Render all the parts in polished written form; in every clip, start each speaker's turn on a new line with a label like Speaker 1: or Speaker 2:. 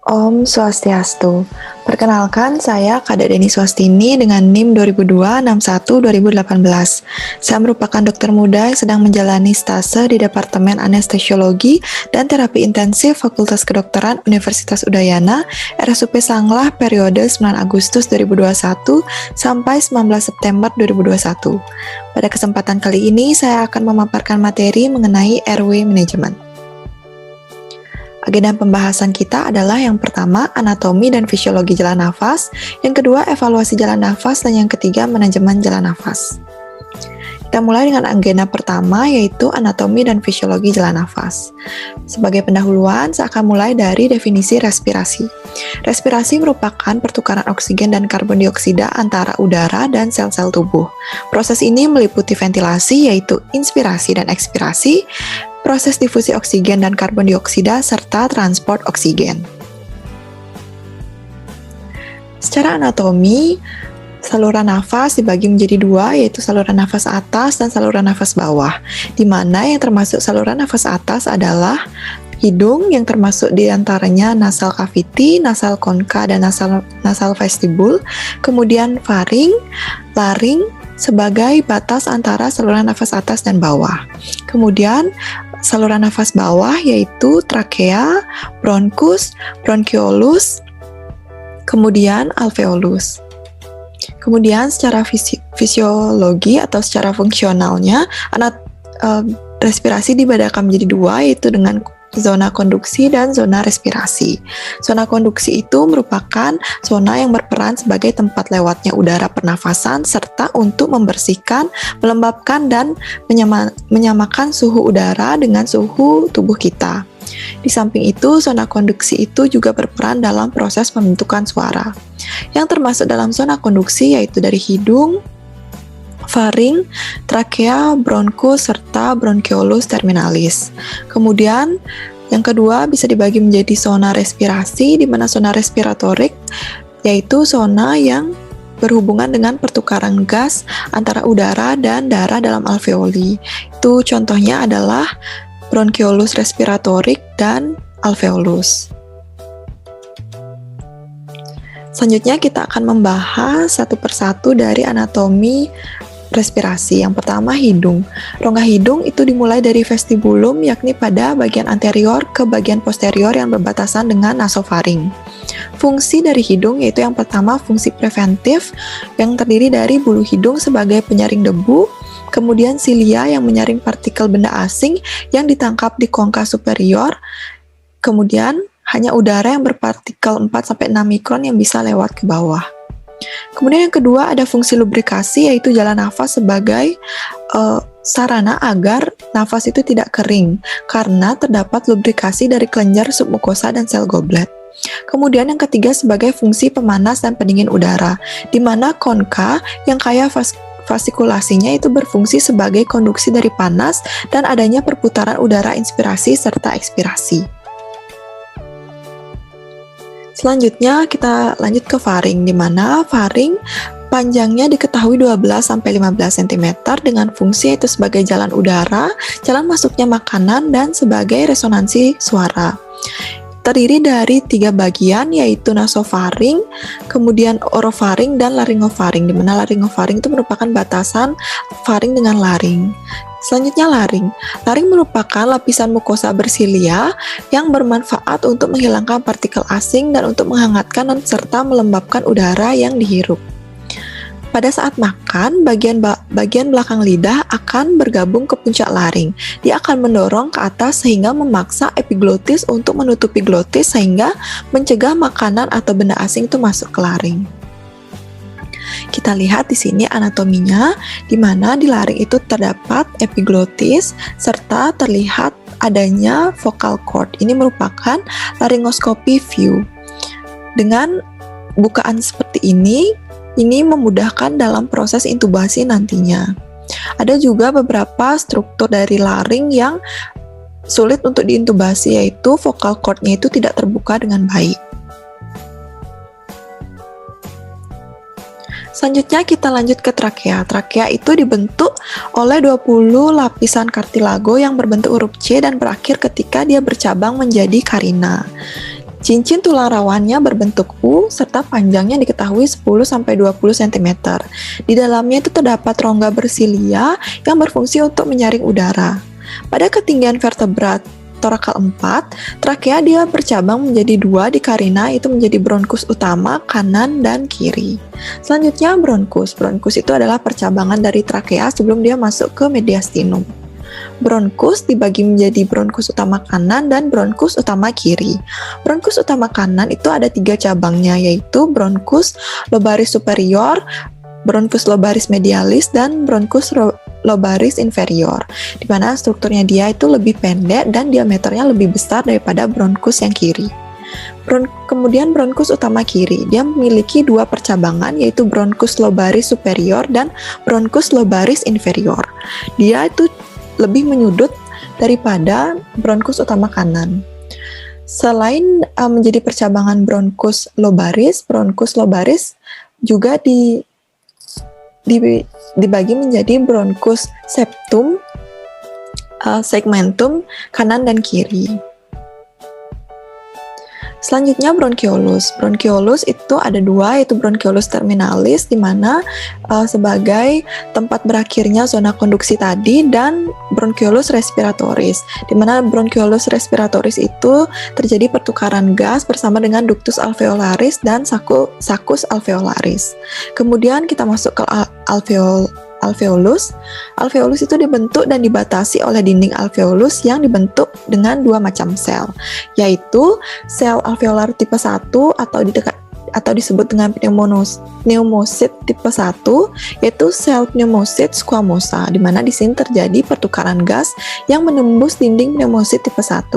Speaker 1: Om Swastiastu. Perkenalkan, saya Kak Deni Swastini dengan NIM 2002-61-2018. Saya merupakan dokter muda yang sedang menjalani stase di Departemen Anestesiologi dan Terapi Intensif Fakultas Kedokteran Universitas Udayana, RSUP Sanglah, periode 9 Agustus 2021 sampai 19 September 2021. Pada kesempatan kali ini, saya akan memaparkan materi mengenai airway management. Agenda pembahasan kita adalah yang pertama, anatomi dan fisiologi jalan nafas, yang kedua, evaluasi jalan nafas, dan yang ketiga, manajemen jalan nafas. Kita mulai dengan agenda pertama, yaitu anatomi dan fisiologi jalan nafas. Sebagai pendahuluan, saya akan mulai dari definisi respirasi. Respirasi merupakan pertukaran oksigen dan karbon dioksida antara udara dan sel-sel tubuh. Proses ini meliputi ventilasi, yaitu inspirasi dan ekspirasi, proses difusi oksigen dan karbon dioksida, serta transport oksigen. Secara anatomi, saluran nafas dibagi menjadi dua, yaitu saluran nafas atas dan saluran nafas bawah, di mana yang termasuk saluran nafas atas adalah hidung, yang termasuk di antaranya nasal cavity, nasal concha, dan nasal vestibul, kemudian faring, laring, sebagai batas antara saluran nafas atas dan bawah. Kemudian saluran nafas bawah yaitu trakea, bronkus, bronchiolus, kemudian alveolus. Kemudian secara fisiologi atau secara fungsionalnya, respirasi dibedakan menjadi dua, yaitu dengan zona konduksi dan zona respirasi. Zona konduksi itu merupakan zona yang berperan sebagai tempat lewatnya udara pernafasan serta untuk membersihkan, melembabkan, dan menyamakan suhu udara dengan suhu tubuh kita. Di samping itu, zona konduksi itu juga berperan dalam proses pembentukan suara. Yang termasuk dalam zona konduksi yaitu dari hidung, faring, trakea, bronkus, serta bronchiolus terminalis. Kemudian, yang kedua bisa dibagi menjadi zona respirasi, di mana zona respiratorik yaitu zona yang berhubungan dengan pertukaran gas antara udara dan darah dalam alveoli. Itu contohnya adalah bronchiolus respiratorik dan alveolus. Selanjutnya kita akan membahas satu persatu dari anatomi respirasi. Yang pertama, hidung. Rongga hidung itu dimulai dari vestibulum, yakni pada bagian anterior ke bagian posterior yang berbatasan dengan nasofaring. Fungsi dari hidung yaitu yang pertama, fungsi preventif yang terdiri dari bulu hidung sebagai penyaring debu, kemudian silia yang menyaring partikel benda asing yang ditangkap di kongka superior, kemudian hanya udara yang berpartikel 4-6 mikron yang bisa lewat ke bawah. Kemudian yang kedua ada fungsi lubrikasi, yaitu jalan nafas sebagai sarana agar nafas itu tidak kering karena terdapat lubrikasi dari kelenjar submukosa dan sel goblet. Kemudian yang ketiga sebagai fungsi pemanas dan pendingin udara, di mana konka yang kaya vasikulasinya itu berfungsi sebagai konduksi dari panas dan adanya perputaran udara inspirasi serta ekspirasi. Selanjutnya kita lanjut ke faring, di mana faring panjangnya diketahui 12-15 cm dengan fungsi yaitu sebagai jalan udara, jalan masuknya makanan, dan sebagai resonansi suara. Terdiri dari 3 bagian yaitu nasofaring, kemudian orofaring, dan laryngofaring, di mana laryngofaring itu merupakan batasan faring dengan laring. Selanjutnya laring. Laring merupakan lapisan mukosa bersilia yang bermanfaat untuk menghilangkan partikel asing dan untuk menghangatkan dan serta melembabkan udara yang dihirup. Pada saat makan, bagian belakang lidah akan bergabung ke puncak laring. Dia akan mendorong ke atas sehingga memaksa epiglotis untuk menutupi glotis sehingga mencegah makanan atau benda asing itu masuk ke laring. Kita lihat di sini anatominya, di mana di laring itu terdapat epiglotis serta terlihat adanya vocal cord. Ini merupakan laryngoskopi view. Dengan bukaan seperti ini memudahkan dalam proses intubasi nantinya. Ada juga beberapa struktur dari laring yang sulit untuk diintubasi, yaitu vocal cord-nya itu tidak terbuka dengan baik. Selanjutnya kita lanjut ke trakea. Trakea itu dibentuk oleh 20 lapisan kartilago yang berbentuk huruf C dan berakhir ketika dia bercabang menjadi karina. Cincin tulang rawannya berbentuk U serta panjangnya diketahui 10-20 cm. Di dalamnya itu terdapat rongga bersilia yang berfungsi untuk menyaring udara. Pada ketinggian vertebra torakal 4, trakea dia bercabang menjadi 2 di karina, itu menjadi bronkus utama kanan dan kiri. Selanjutnya bronkus. Bronkus itu adalah percabangan dari trakea sebelum dia masuk ke mediastinum. Bronkus dibagi menjadi bronkus utama kanan dan bronkus utama kiri. Bronkus utama kanan itu ada 3 cabangnya, yaitu bronkus lobaris superior, bronkus lobaris medialis, dan bronkus lobaris inferior, di mana strukturnya dia itu lebih pendek dan diameternya lebih besar daripada bronkus yang kiri. Kemudian bronkus utama kiri, dia memiliki 2 percabangan, yaitu bronkus lobaris superior dan bronkus lobaris inferior. Dia itu lebih menyudut daripada bronkus utama kanan. Selain menjadi percabangan bronkus lobaris juga dibagi menjadi bronkus septum, segmentum kanan dan kiri. Selanjutnya bronkiolus. Bronkiolus itu ada 2, yaitu bronkiolus terminalis, di mana sebagai tempat berakhirnya zona konduksi tadi, dan bronkiolus respiratoris, di mana bronkiolus respiratoris itu terjadi pertukaran gas bersama dengan ductus alveolaris dan saccus alveolaris. Kemudian kita masuk ke alveolus. Alveolus itu dibentuk dan dibatasi oleh dinding alveolus yang dibentuk dengan 2 macam sel, yaitu sel alveolar tipe 1 atau disebut dengan pneumosit tipe 1, yaitu sel pneumosit squamosa, di mana di sini terjadi pertukaran gas yang menembus dinding pneumosit tipe 1.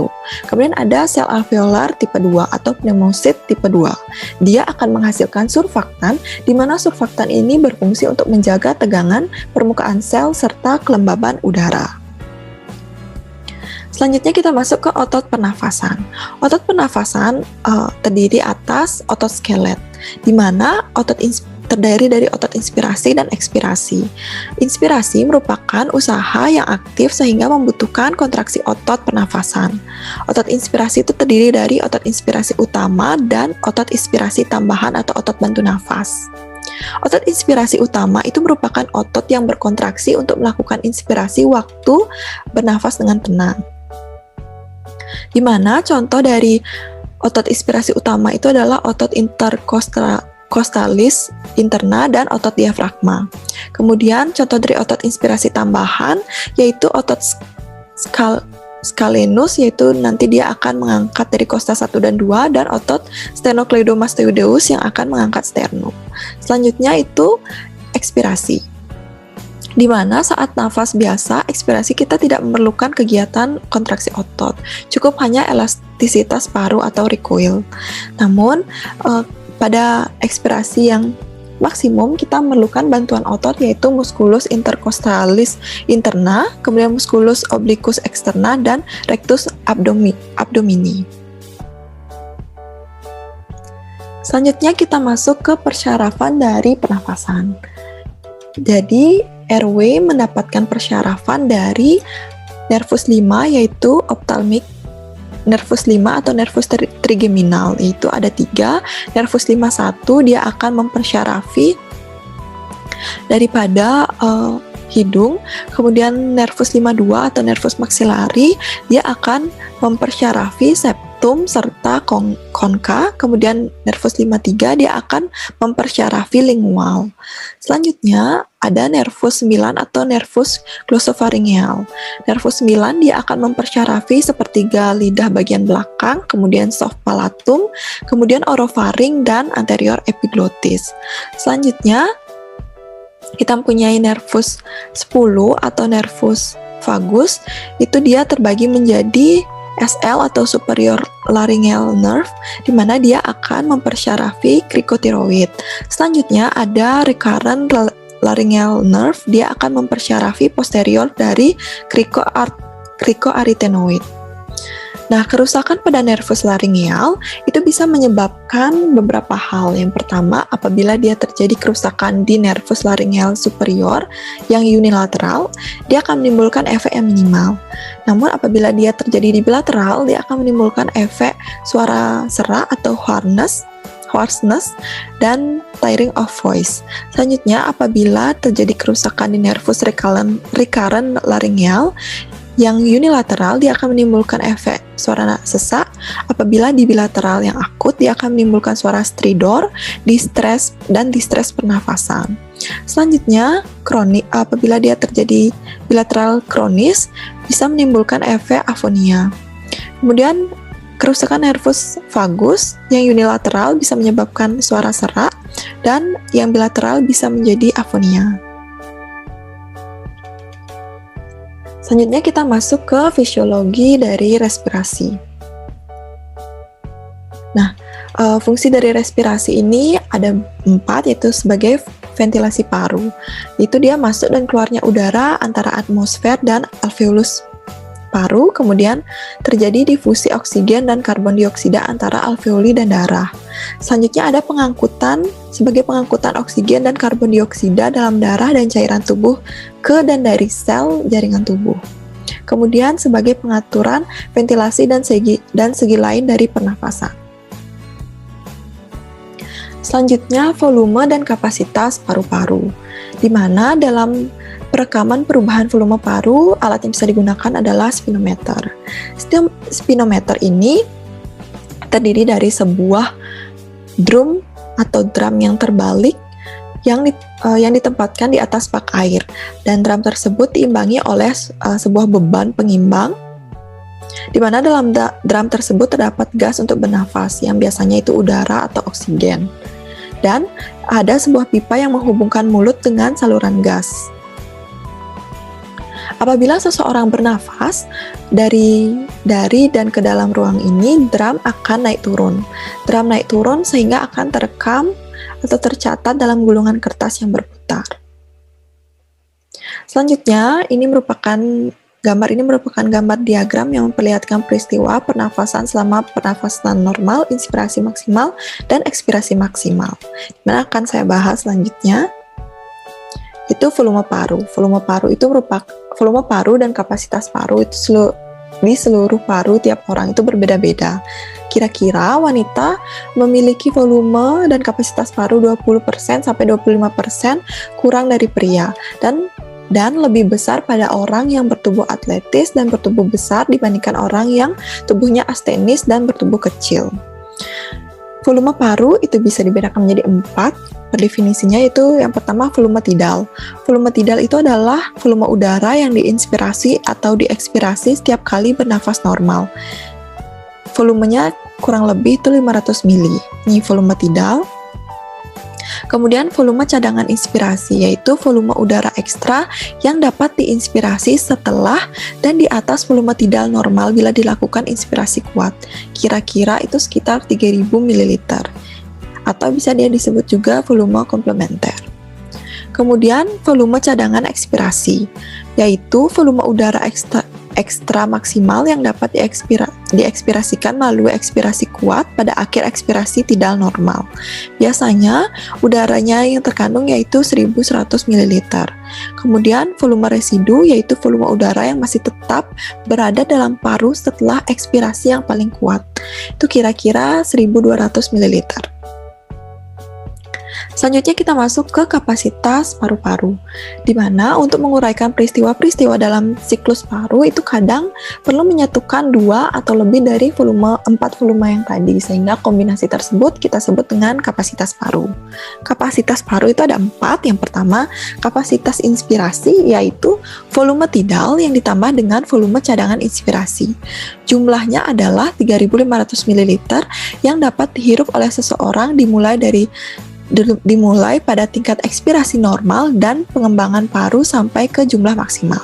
Speaker 1: Kemudian ada sel alveolar tipe 2 atau pneumosit tipe 2. Dia akan menghasilkan surfaktan, di mana surfaktan ini berfungsi untuk menjaga tegangan permukaan sel serta kelembaban udara. Selanjutnya kita masuk ke otot pernafasan. Otot pernafasan terdiri atas otot skelet, di mana terdiri dari otot inspirasi dan ekspirasi. Inspirasi merupakan usaha yang aktif sehingga membutuhkan kontraksi otot pernafasan. Otot inspirasi itu terdiri dari otot inspirasi utama dan otot inspirasi tambahan atau otot bantu nafas. Otot inspirasi utama itu merupakan otot yang berkontraksi untuk melakukan inspirasi waktu bernafas dengan tenang. Di mana contoh dari otot inspirasi utama itu adalah otot intercostalis interna dan otot diafragma. Kemudian contoh dari otot inspirasi tambahan yaitu otot scalenus, yaitu nanti dia akan mengangkat dari kosta 1 dan 2, dan otot sternocleidomastoideus yang akan mengangkat sternum. Selanjutnya itu ekspirasi, di mana saat nafas biasa, ekspirasi kita tidak memerlukan kegiatan kontraksi otot, cukup hanya elastisitas paru atau recoil. Namun, pada ekspirasi yang maksimum, kita memerlukan bantuan otot, yaitu musculus intercostalis interna, kemudian musculus obliquus externa, dan rectus abdomini. Selanjutnya kita masuk ke persyarafan dari pernafasan. Jadi, airway mendapatkan persyarafan dari nervus 5, yaitu ophthalmic nervus 5 atau nervus trigeminal, yaitu ada 3. Nervus 5-1 dia akan mempersyarafi daripada hidung, kemudian nervus 5-2 atau nervus maxillari dia akan mempersyarafi septum serta konka, kemudian nervus 5-3 dia akan mempersyarafi lingual. Selanjutnya ada nervus 9 atau nervus glosopharyngeal. Nervus 9 dia akan mempersyarafi sepertiga lidah bagian belakang, kemudian soft palatum, kemudian orofaring dan anterior epiglottis. Selanjutnya kita mempunyai nervus 10 atau nervus vagus, itu dia terbagi menjadi SL atau superior laryngeal nerve, di mana dia akan mempersyarafi cricotiroid. Selanjutnya ada recurrent laryngeal nerve, dia akan mempersyarafi posterior dari cricoarytenoid. Nah, kerusakan pada nervus laryngeal itu bisa menyebabkan beberapa hal. Yang pertama, apabila dia terjadi kerusakan di nervus laryngeal superior yang unilateral, dia akan menimbulkan efek yang minimal. Namun, apabila dia terjadi di bilateral, dia akan menimbulkan efek suara serak atau hoarseness, dan tiring of voice. Selanjutnya, apabila terjadi kerusakan di nervus recurrent laryngeal yang unilateral, dia akan menimbulkan efek suara sesak. Apabila di bilateral yang akut, dia akan menimbulkan suara stridor, distress pernafasan. Selanjutnya, apabila dia terjadi bilateral kronis, bisa menimbulkan efek afonia. Kemudian, kerusakan nervus vagus yang unilateral bisa menyebabkan suara serak, dan yang bilateral bisa menjadi afonia. Selanjutnya kita masuk ke fisiologi dari respirasi. Nah, fungsi dari respirasi ini ada 4, yaitu sebagai ventilasi paru. Itu dia masuk dan keluarnya udara antara atmosfer dan alveolus paru, kemudian terjadi difusi oksigen dan karbon dioksida antara alveoli dan darah. Selanjutnya ada sebagai pengangkutan oksigen dan karbon dioksida dalam darah dan cairan tubuh ke dan dari sel jaringan tubuh. Kemudian sebagai pengaturan ventilasi dan segi lain dari pernafasan. Selanjutnya volume dan kapasitas paru-paru, di mana dalam perekaman perubahan volume paru, alat yang bisa digunakan adalah spirometer. Spirometer ini terdiri dari sebuah drum atau drum yang terbalik yang ditempatkan di atas bak air, dan drum tersebut diimbangi oleh sebuah beban pengimbang, di mana dalam drum tersebut terdapat gas untuk bernafas yang biasanya itu udara atau oksigen, dan ada sebuah pipa yang menghubungkan mulut dengan saluran gas. Apabila seseorang bernafas dari dan ke dalam ruang ini, drum akan naik turun. Drum naik turun sehingga akan terekam atau tercatat dalam gulungan kertas yang berputar. Selanjutnya, gambar ini merupakan gambar diagram yang memperlihatkan peristiwa pernafasan selama pernafasan normal, inspirasi maksimal, dan ekspirasi maksimal. Dimana akan saya bahas selanjutnya, itu volume paru. Volume paru dan kapasitas paru itu di seluruh paru tiap orang itu berbeda-beda. Kira-kira wanita memiliki volume dan kapasitas paru 20% sampai 25% kurang dari pria, dan lebih besar pada orang yang bertubuh atletis dan bertubuh besar dibandingkan orang yang tubuhnya astenis dan bertubuh kecil. Volume paru itu bisa dibedakan menjadi 4. Per definisinya itu yang pertama volume tidal. Volume tidal itu adalah volume udara yang diinspirasi atau diekspirasi setiap kali bernafas normal. Volumenya kurang lebih itu 500 mili. Ini volume tidal. Kemudian volume cadangan inspirasi, yaitu volume udara ekstra yang dapat diinspirasi setelah dan di atas volume tidal normal bila dilakukan inspirasi kuat. Kira-kira itu sekitar 3000 ml. Atau bisa dia disebut juga volume komplementer. Kemudian volume cadangan ekspirasi, yaitu volume udara ekstra maksimal yang dapat diekspirasikan melalui ekspirasi kuat pada akhir ekspirasi tidal normal. Biasanya udaranya yang terkandung yaitu 1100 ml. Kemudian volume residu, yaitu volume udara yang masih tetap berada dalam paru setelah ekspirasi yang paling kuat. Itu kira-kira 1200 ml. Selanjutnya kita masuk ke kapasitas paru-paru, di mana untuk menguraikan peristiwa-peristiwa dalam siklus paru itu kadang perlu menyatukan 2 atau lebih dari 4 volume yang tadi, sehingga kombinasi tersebut kita sebut dengan kapasitas paru. Kapasitas paru itu ada 4. Yang pertama, kapasitas inspirasi, yaitu volume tidal yang ditambah dengan volume cadangan inspirasi. Jumlahnya adalah 3.500 ml yang dapat dihirup oleh seseorang dimulai pada tingkat ekspirasi normal dan pengembangan paru sampai ke jumlah maksimal.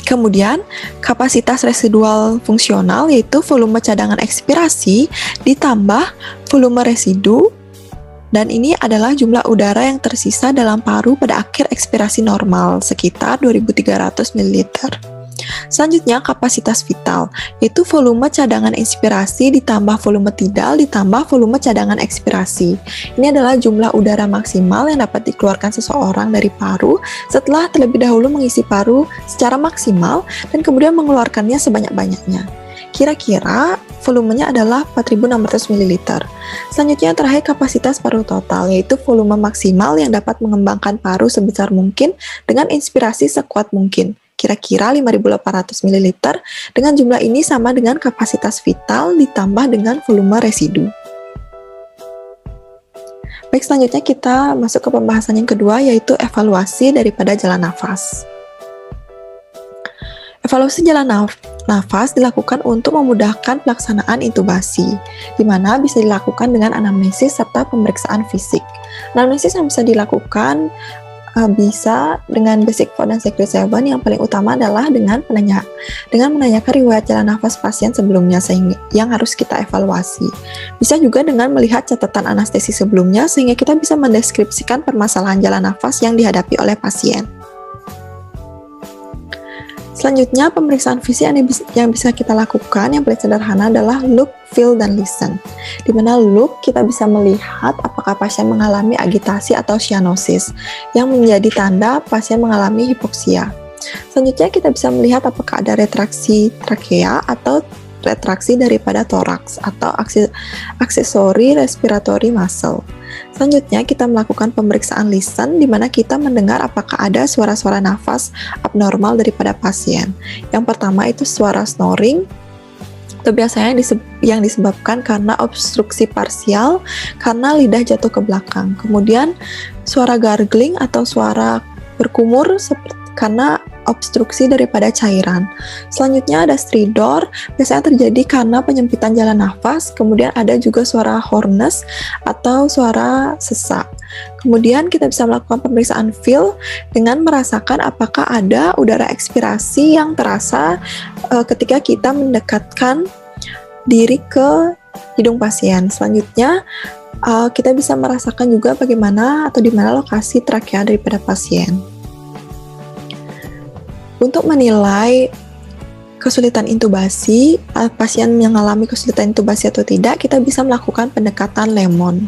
Speaker 1: Kemudian, kapasitas residual fungsional, yaitu volume cadangan ekspirasi ditambah volume residu, dan ini adalah jumlah udara yang tersisa dalam paru pada akhir ekspirasi normal, sekitar 2300 ml. Selanjutnya, kapasitas vital, yaitu volume cadangan inspirasi ditambah volume tidal ditambah volume cadangan ekspirasi. Ini adalah jumlah udara maksimal yang dapat dikeluarkan seseorang dari paru setelah terlebih dahulu mengisi paru secara maksimal dan kemudian mengeluarkannya sebanyak-banyaknya. Kira-kira volumenya adalah 4.600 ml. Selanjutnya terakhir kapasitas paru total, yaitu volume maksimal yang dapat mengembangkan paru sebesar mungkin dengan inspirasi sekuat mungkin. Kira-kira 5.800 ml. Dengan jumlah ini sama dengan kapasitas vital ditambah dengan volume residu. Baik, selanjutnya kita masuk ke pembahasan yang kedua, yaitu evaluasi daripada jalan nafas. Evaluasi jalan nafas dilakukan untuk memudahkan pelaksanaan intubasi, di mana bisa dilakukan dengan anamnesis serta pemeriksaan fisik. Anamnesis yang bisa dilakukan bisa dengan basic 4 dan secret 7. Yang paling utama adalah dengan menanyakan riwayat jalan nafas pasien sebelumnya yang harus kita evaluasi. Bisa juga dengan melihat catatan anestesi sebelumnya sehingga kita bisa mendeskripsikan permasalahan jalan nafas yang dihadapi oleh pasien. Selanjutnya, pemeriksaan fisik yang bisa kita lakukan yang paling sederhana adalah look, feel, dan listen. Di mana look, kita bisa melihat apakah pasien mengalami agitasi atau cyanosis, yang menjadi tanda pasien mengalami hipoksia. Selanjutnya, kita bisa melihat apakah ada retraksi trakea atau retraksi daripada toraks atau aksesori respiratory muscle. Selanjutnya, kita melakukan pemeriksaan listen, di mana kita mendengar apakah ada suara-suara nafas abnormal daripada pasien. Yang pertama itu suara snoring, itu biasanya yang disebabkan karena obstruksi parsial, karena lidah jatuh ke belakang. Kemudian, suara gargling atau suara berkumur karena obstruksi daripada cairan. Selanjutnya ada stridor, biasanya terjadi karena penyempitan jalan nafas. Kemudian ada juga suara hoarseness atau suara sesak. Kemudian kita bisa melakukan pemeriksaan feel dengan merasakan apakah ada udara ekspirasi yang terasa ketika kita mendekatkan diri ke hidung pasien. Selanjutnya kita bisa merasakan juga bagaimana atau di mana lokasi trakea daripada pasien. Untuk menilai kesulitan intubasi, pasien yang mengalami kesulitan intubasi atau tidak, kita bisa melakukan pendekatan Lemon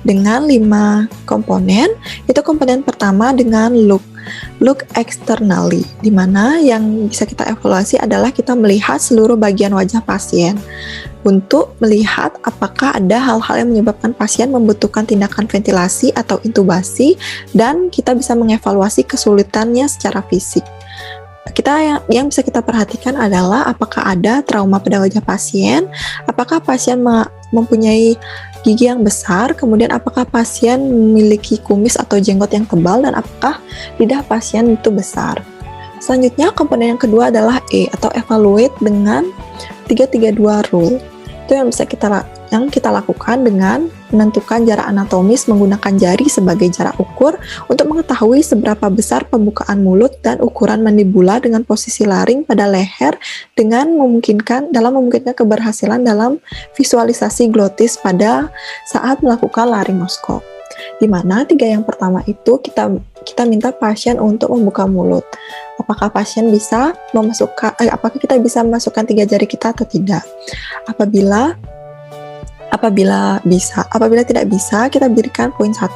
Speaker 1: dengan 5 komponen. Itu komponen pertama dengan look externally, di mana yang bisa kita evaluasi adalah kita melihat seluruh bagian wajah pasien untuk melihat apakah ada hal-hal yang menyebabkan pasien membutuhkan tindakan ventilasi atau intubasi, dan kita bisa mengevaluasi kesulitannya secara fisik. Yang bisa kita perhatikan adalah apakah ada trauma pada wajah pasien, apakah pasien mempunyai gigi yang besar, kemudian apakah pasien memiliki kumis atau jenggot yang tebal, dan apakah lidah pasien itu besar. Selanjutnya, komponen yang kedua adalah E atau evaluate dengan 332 rule. Itu yang bisa kita lakukan dengan menentukan jarak anatomis menggunakan jari sebagai jarak ukur untuk mengetahui seberapa besar pembukaan mulut dan ukuran mandibula dengan posisi laring pada leher dengan memungkinkan keberhasilan dalam visualisasi glotis pada saat melakukan laringoskop. Di mana 3 yang pertama itu kita minta pasien untuk membuka mulut. Apakah pasien bisa apakah kita bisa memasukkan 3 jari kita atau tidak? Apabila tidak bisa, kita berikan poin 1.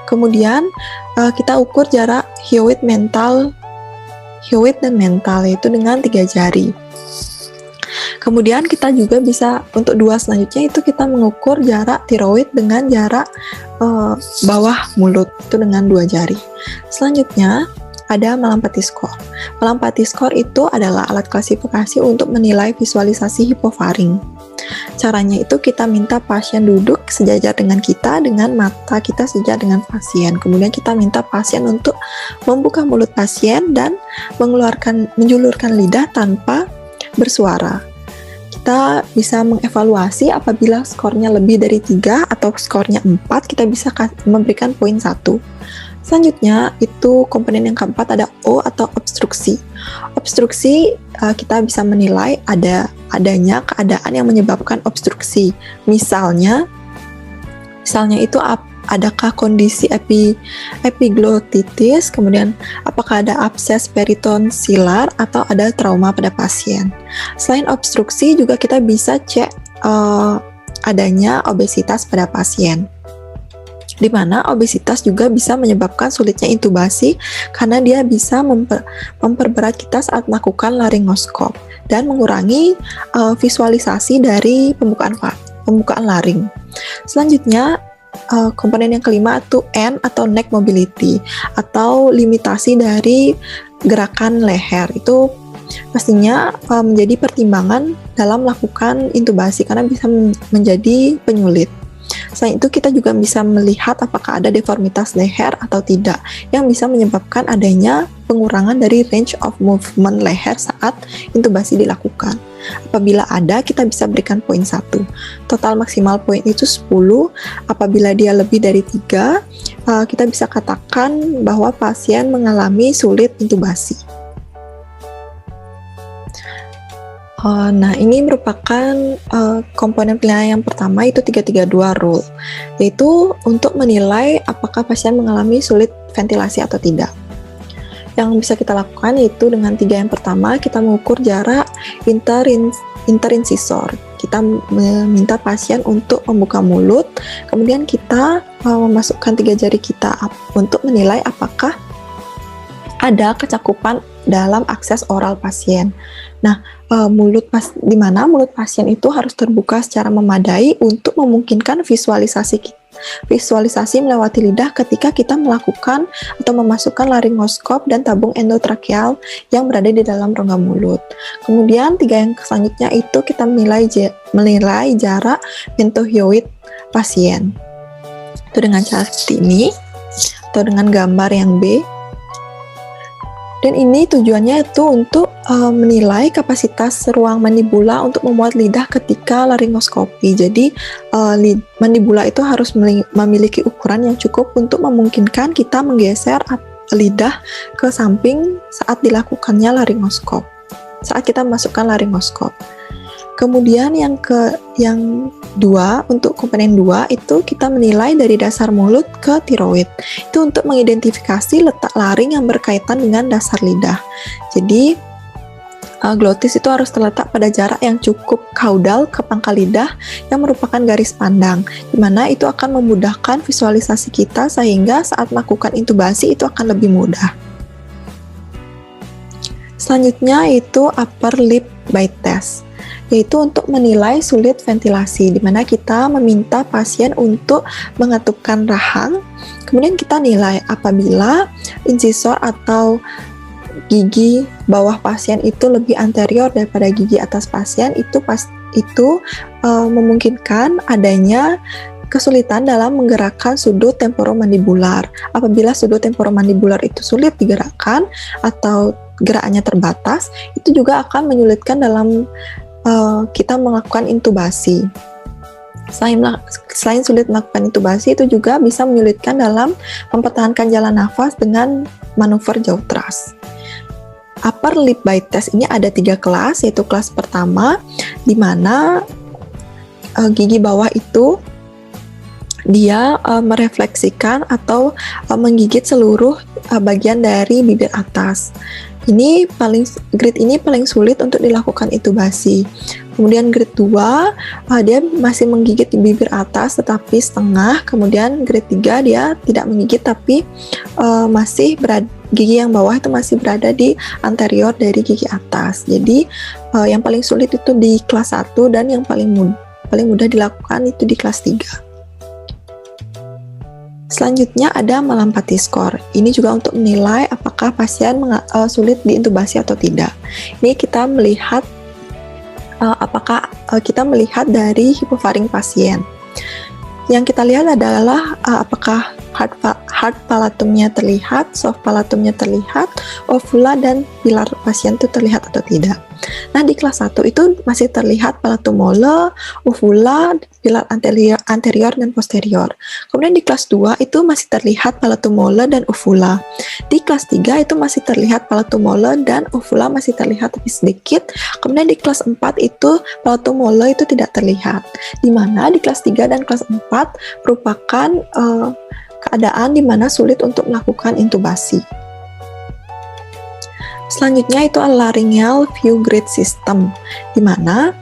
Speaker 1: Kemudian kita ukur jarak hyoid dan mental, yaitu dengan 3 jari. Kemudian kita juga bisa untuk 2 selanjutnya itu kita mengukur jarak tiroid dengan jarak bawah mulut, itu dengan 2 jari. Selanjutnya ada Malampati score. Malampati score itu adalah alat klasifikasi untuk menilai visualisasi hipofaring. Caranya itu kita minta pasien duduk sejajar dengan kita, dengan mata kita sejajar dengan pasien. Kemudian kita minta pasien untuk membuka mulut pasien dan menjulurkan lidah tanpa bersuara. Kita bisa mengevaluasi apabila skornya lebih dari 3 atau skornya 4, kita bisa memberikan poin 1. Selanjutnya, itu komponen yang keempat ada O atau obstruksi. Obstruksi kita bisa menilai adanya keadaan yang menyebabkan obstruksi. Misalnya itu adakah kondisi epiglotitis, kemudian apakah ada abses peritonsilar atau ada trauma pada pasien. Selain obstruksi juga kita bisa cek adanya obesitas pada pasien, di mana obesitas juga bisa menyebabkan sulitnya intubasi karena dia bisa memperberat kita saat melakukan laryngoskop dan mengurangi visualisasi dari pembukaan laring. Selanjutnya, komponen yang kelima itu N atau neck mobility atau limitasi dari gerakan leher. Itu pastinya menjadi pertimbangan dalam melakukan intubasi karena bisa menjadi penyulit. Selain itu kita juga bisa melihat apakah ada deformitas leher atau tidak yang bisa menyebabkan adanya pengurangan dari range of movement leher saat intubasi dilakukan. Apabila ada, kita bisa berikan poin 1. Total maksimal poin itu 10. Apabila dia lebih dari 3, kita bisa katakan bahwa pasien mengalami sulit intubasi. Nah, ini merupakan komponen penilaian yang pertama, itu 332 rule, yaitu untuk menilai apakah pasien mengalami sulit ventilasi atau tidak. Yang bisa kita lakukan yaitu dengan 3 yang pertama, kita mengukur jarak interincisor. Kita meminta pasien untuk membuka mulut, kemudian kita memasukkan 3 jari kita untuk menilai apakah ada kecakupan dalam akses oral pasien. Nah, di mana mulut pasien itu harus terbuka secara memadai untuk memungkinkan visualisasi melewati lidah ketika kita melakukan atau memasukkan laryngoskop dan tabung endotrakeal yang berada di dalam rongga mulut. Kemudian 3 yang selanjutnya itu kita menilai jarak mentohyoid pasien. Itu dengan cara seperti ini atau dengan gambar yang B. Dan ini tujuannya itu untuk menilai kapasitas ruang mandibula untuk memuat lidah ketika laryngoskopi. Jadi mandibula itu harus memiliki ukuran yang cukup untuk memungkinkan kita menggeser lidah ke samping saat dilakukannya laryngoskop, saat kita masukkan laryngoskop. Kemudian yang dua, untuk komponen 2 itu kita menilai dari dasar mulut ke tiroid. Itu untuk mengidentifikasi letak laring yang berkaitan dengan dasar lidah. Jadi glotis itu harus terletak pada jarak yang cukup kaudal ke pangkal lidah yang merupakan garis pandang, di mana itu akan memudahkan visualisasi kita sehingga saat melakukan intubasi itu akan lebih mudah. Selanjutnya itu upper lip bite test, yaitu untuk menilai sulit ventilasi, di mana kita meminta pasien untuk mengatupkan rahang, kemudian kita nilai apabila incisor atau gigi bawah pasien itu lebih anterior daripada gigi atas pasien, itu memungkinkan adanya kesulitan dalam menggerakkan sudut temporomandibular. Apabila sudut temporomandibular itu sulit digerakkan atau gerakannya terbatas, itu juga akan menyulitkan dalam kita melakukan intubasi. Selain sulit melakukan intubasi, itu juga bisa menyulitkan dalam mempertahankan jalan nafas dengan manuver jaw thrust. Upper lip bite test ini ada 3 kelas, yaitu kelas pertama, di mana gigi bawah itu dia merefleksikan atau menggigit seluruh bagian dari bibir atas. Grade ini paling sulit untuk dilakukan intubasi. Kemudian grade 2, dia masih menggigit di bibir atas tetapi setengah. Kemudian grade 3, dia tidak menggigit tapi gigi yang bawah itu masih berada di anterior dari gigi atas. Jadi yang paling sulit itu di kelas 1 dan yang paling mudah dilakukan itu di kelas 3. Selanjutnya ada Malampati score. Ini juga untuk menilai apakah pasien sulit diintubasi atau tidak. Ini kita melihat melihat dari hipofaring pasien. Yang kita lihat adalah apakah hard palatumnya terlihat, soft palatumnya terlihat, ovula dan pilar pasien itu terlihat atau tidak. Nah, di kelas 1 itu masih terlihat palatum mole, ovula, pilar anterior dan posterior. Kemudian di kelas 2 itu masih terlihat palatum mole dan ovula. Di kelas 3 itu masih terlihat palatum mole dan ovula masih terlihat tapi sedikit. Kemudian di kelas 4 itu palatum mole itu tidak terlihat. Di mana di kelas 3 dan kelas 4 merupakan keadaan di mana sulit untuk melakukan intubasi. Selanjutnya itu adalah laryngeal view grid system, di mana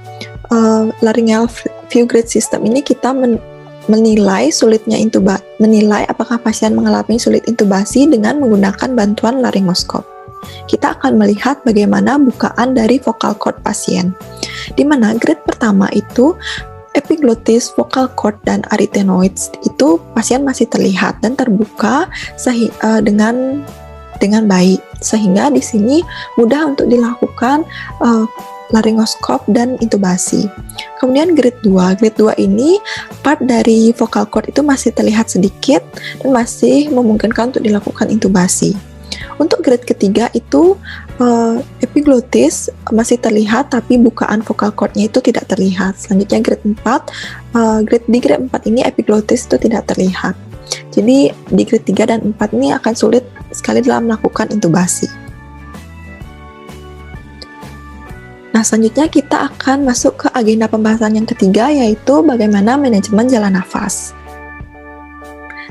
Speaker 1: laryngeal view grid system ini kita menilai apakah pasien mengalami sulit intubasi dengan menggunakan bantuan laryngoskop. Kita akan melihat bagaimana bukaan dari vocal cord pasien, di mana grade pertama itu epiglottis, vocal cord, dan arytenoids itu pasien masih terlihat dan terbuka dengan baik, sehingga di sini mudah untuk dilakukan laryngoskop dan intubasi. Kemudian grade 2 ini part dari vocal cord itu masih terlihat sedikit dan masih memungkinkan untuk dilakukan intubasi. Untuk grade ketiga itu epiglottis masih terlihat tapi bukaan vocal cord-nya itu tidak terlihat. Selanjutnya grade 4, di grade 4 ini epiglottis itu tidak terlihat. Jadi di grade 3 dan 4 ini akan sulit sekali dalam melakukan intubasi. Nah, selanjutnya kita akan masuk ke agenda pembahasan yang ketiga, yaitu bagaimana manajemen jalan nafas.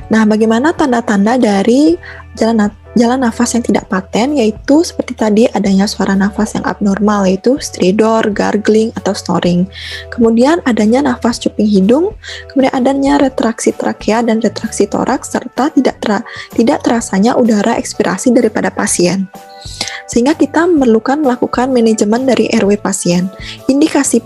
Speaker 1: Nah, bagaimana tanda-tanda dari jalan nafas yang tidak paten, yaitu seperti tadi adanya suara nafas yang abnormal, yaitu stridor, gargling, atau snoring. Kemudian adanya nafas cuping hidung, kemudian adanya retraksi trakea dan retraksi toraks, serta tidak terasanya udara ekspirasi daripada pasien. Sehingga kita memerlukan melakukan manajemen dari RW pasien. Indikasi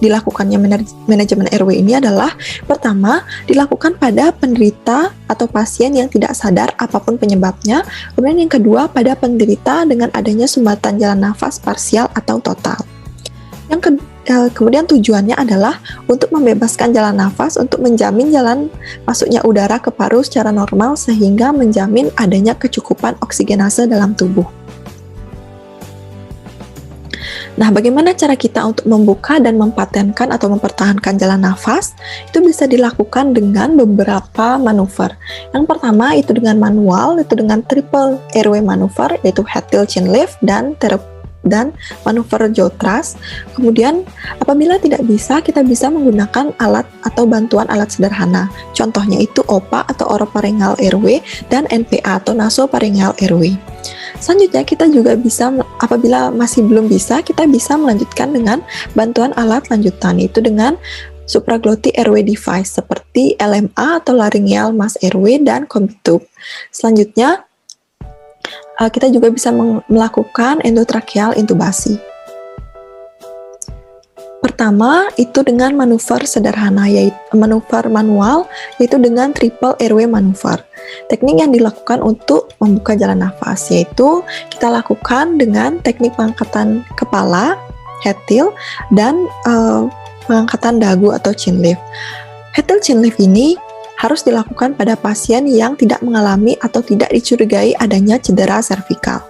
Speaker 1: dilakukannya manajemen RW ini adalah pertama, dilakukan pada penderita atau pasien yang tidak sadar apapun penyebabnya. Kemudian yang kedua, pada penderita dengan adanya sumbatan jalan nafas parsial atau total. Kemudian tujuannya adalah untuk membebaskan jalan nafas untuk menjamin jalan masuknya udara ke paru secara normal sehingga menjamin adanya kecukupan oksigenase dalam tubuh. Nah, bagaimana cara kita untuk membuka dan mempatenkan atau mempertahankan jalan nafas? Itu bisa dilakukan dengan beberapa manuver. Yang pertama itu dengan manual, itu dengan triple airway manuver, yaitu head tilt chin lift dan manuver jaw thrust. Kemudian apabila tidak bisa, kita bisa menggunakan alat atau bantuan alat sederhana. Contohnya itu OPA atau oropharyngeal airway dan NPA atau nasopharyngeal airway. Selanjutnya kita juga bisa, apabila masih belum bisa, kita bisa melanjutkan dengan bantuan alat lanjutan, yaitu dengan supraglottic airway device seperti LMA atau laryngeal mask airway dan combi tube. Selanjutnya kita juga bisa melakukan endotracheal intubasi. Pertama, itu dengan manuver sederhana, yaitu manuver manual, yaitu dengan triple airway manuver. Teknik yang dilakukan untuk membuka jalan nafas, yaitu kita lakukan dengan teknik pengangkatan kepala, head tilt, dan pengangkatan dagu atau chin lift. Head tilt chin lift ini harus dilakukan pada pasien yang tidak mengalami atau tidak dicurigai adanya cedera servikal.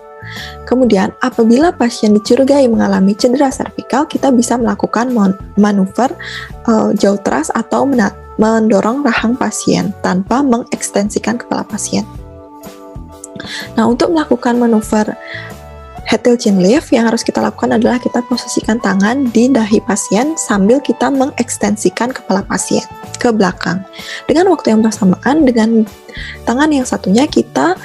Speaker 1: Kemudian, apabila pasien dicurigai mengalami cedera servikal, kita bisa melakukan manuver jaw thrust atau mendorong rahang pasien tanpa mengekstensikan kepala pasien. Nah, untuk melakukan manuver head tilt chin lift, yang harus kita lakukan adalah kita posisikan tangan di dahi pasien sambil kita mengekstensikan kepala pasien ke belakang. Dengan waktu yang bersamaan, dengan tangan yang satunya kita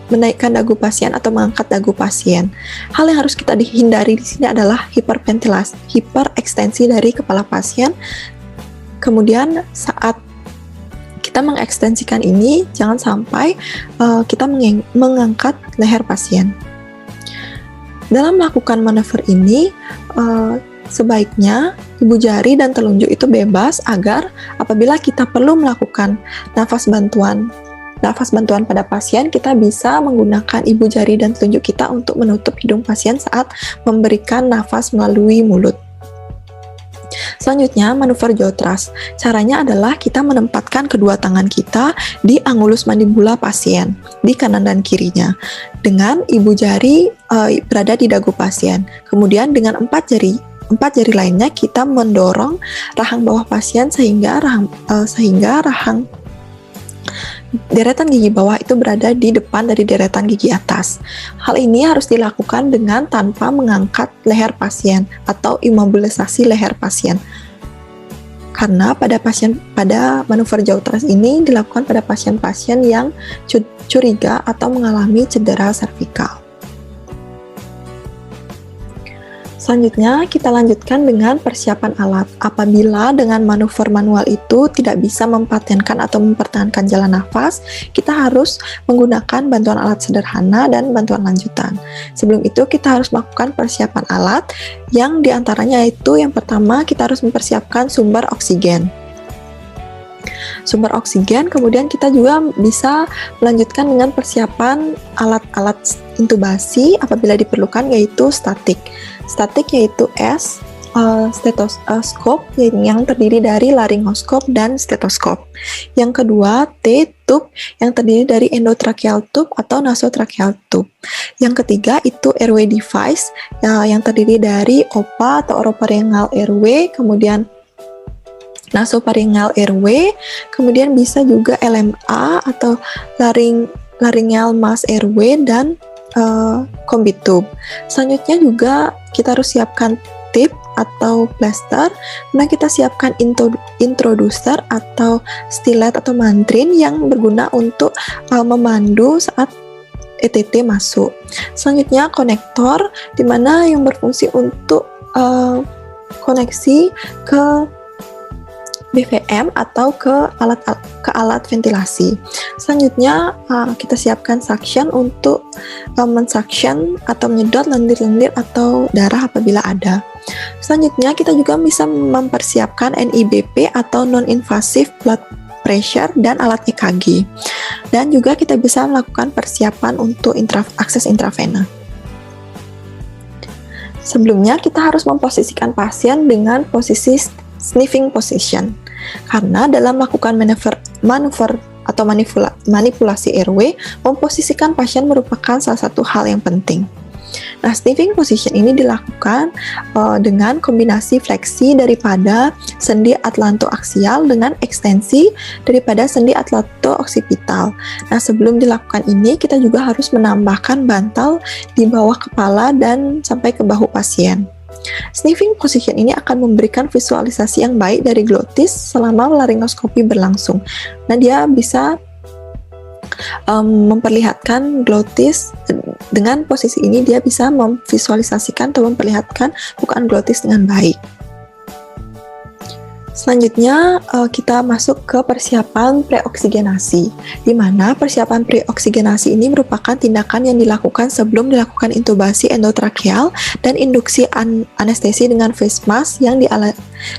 Speaker 1: menaikkan dagu pasien atau mengangkat dagu pasien. Hal yang harus kita hindari di sini adalah hiperventilasi, hiperekstensi dari kepala pasien. Kemudian saat kita mengekstensikan ini, jangan sampai kita mengangkat leher pasien. Dalam melakukan manuver ini, sebaiknya ibu jari dan telunjuk itu bebas agar apabila kita perlu melakukan nafas bantuan pada pasien, kita bisa menggunakan ibu jari dan telunjuk kita untuk menutup hidung pasien saat memberikan nafas melalui mulut. Selanjutnya, manuver jaw thrust. Caranya adalah kita menempatkan kedua tangan kita di angulus mandibula pasien, di kanan dan kirinya, dengan ibu jari berada di dagu pasien. Kemudian dengan empat jari lainnya kita mendorong rahang bawah pasien sehingga rahang deretan gigi bawah itu berada di depan dari deretan gigi atas. Hal ini harus dilakukan dengan tanpa mengangkat leher pasien atau imobilisasi leher pasien. Karena pada manuver jaw thrust ini dilakukan pada pasien-pasien yang curiga atau mengalami cedera servikal. Selanjutnya, kita lanjutkan dengan persiapan alat. Apabila dengan manuver manual itu tidak bisa mempatenkan atau mempertahankan jalan nafas, kita harus menggunakan bantuan alat sederhana dan bantuan lanjutan. Sebelum itu, kita harus melakukan persiapan alat, yang diantaranya yaitu yang pertama, kita harus mempersiapkan sumber oksigen. Kemudian kita juga bisa melanjutkan dengan persiapan alat-alat intubasi apabila diperlukan, yaitu statik yaitu stetoskop yang terdiri dari laryngoskop dan stetoskop. Yang kedua, T-tube yang terdiri dari endotracheal tube atau nasotracheal tube. Yang ketiga itu airway device yang terdiri dari OPA atau oropharyngeal airway, kemudian nasopharyngeal airway, kemudian bisa juga LMA atau laryngeal mask airway dan combit tube. Selanjutnya juga kita harus siapkan tip atau plaster. Nah, kita siapkan introducer atau stilet atau mantrin yang berguna untuk memandu saat ETT masuk. Selanjutnya konektor, di mana yang berfungsi untuk koneksi ke BVM atau ke alat ventilasi. Selanjutnya kita siapkan suction untuk mensuction atau menyedot lendir-lendir atau darah apabila ada. Selanjutnya kita juga bisa mempersiapkan NIBP atau non-invasive blood pressure dan alat EKG. Dan juga kita bisa melakukan persiapan untuk akses intravena. Sebelumnya kita harus memposisikan pasien dengan posisi sniffing position. Karena dalam melakukan manuver atau manipulasi airway, memposisikan pasien merupakan salah satu hal yang penting. Nah, sniffing position ini dilakukan dengan kombinasi fleksi daripada sendi atlantoaksial dengan ekstensi daripada sendi atlanto-oksipital. Nah, sebelum dilakukan ini, kita juga harus menambahkan bantal di bawah kepala dan sampai ke bahu pasien. Sniffing position ini akan memberikan visualisasi yang baik dari glotis selama laryngoskopi berlangsung. Nah, dia bisa memperlihatkan glotis. Dengan posisi ini dia bisa memvisualisasikan atau memperlihatkan bukaan glotis dengan baik. Selanjutnya kita masuk ke persiapan preoksigenasi, di mana persiapan preoksigenasi ini merupakan tindakan yang dilakukan sebelum dilakukan intubasi endotrakeal dan induksi anestesi dengan face mask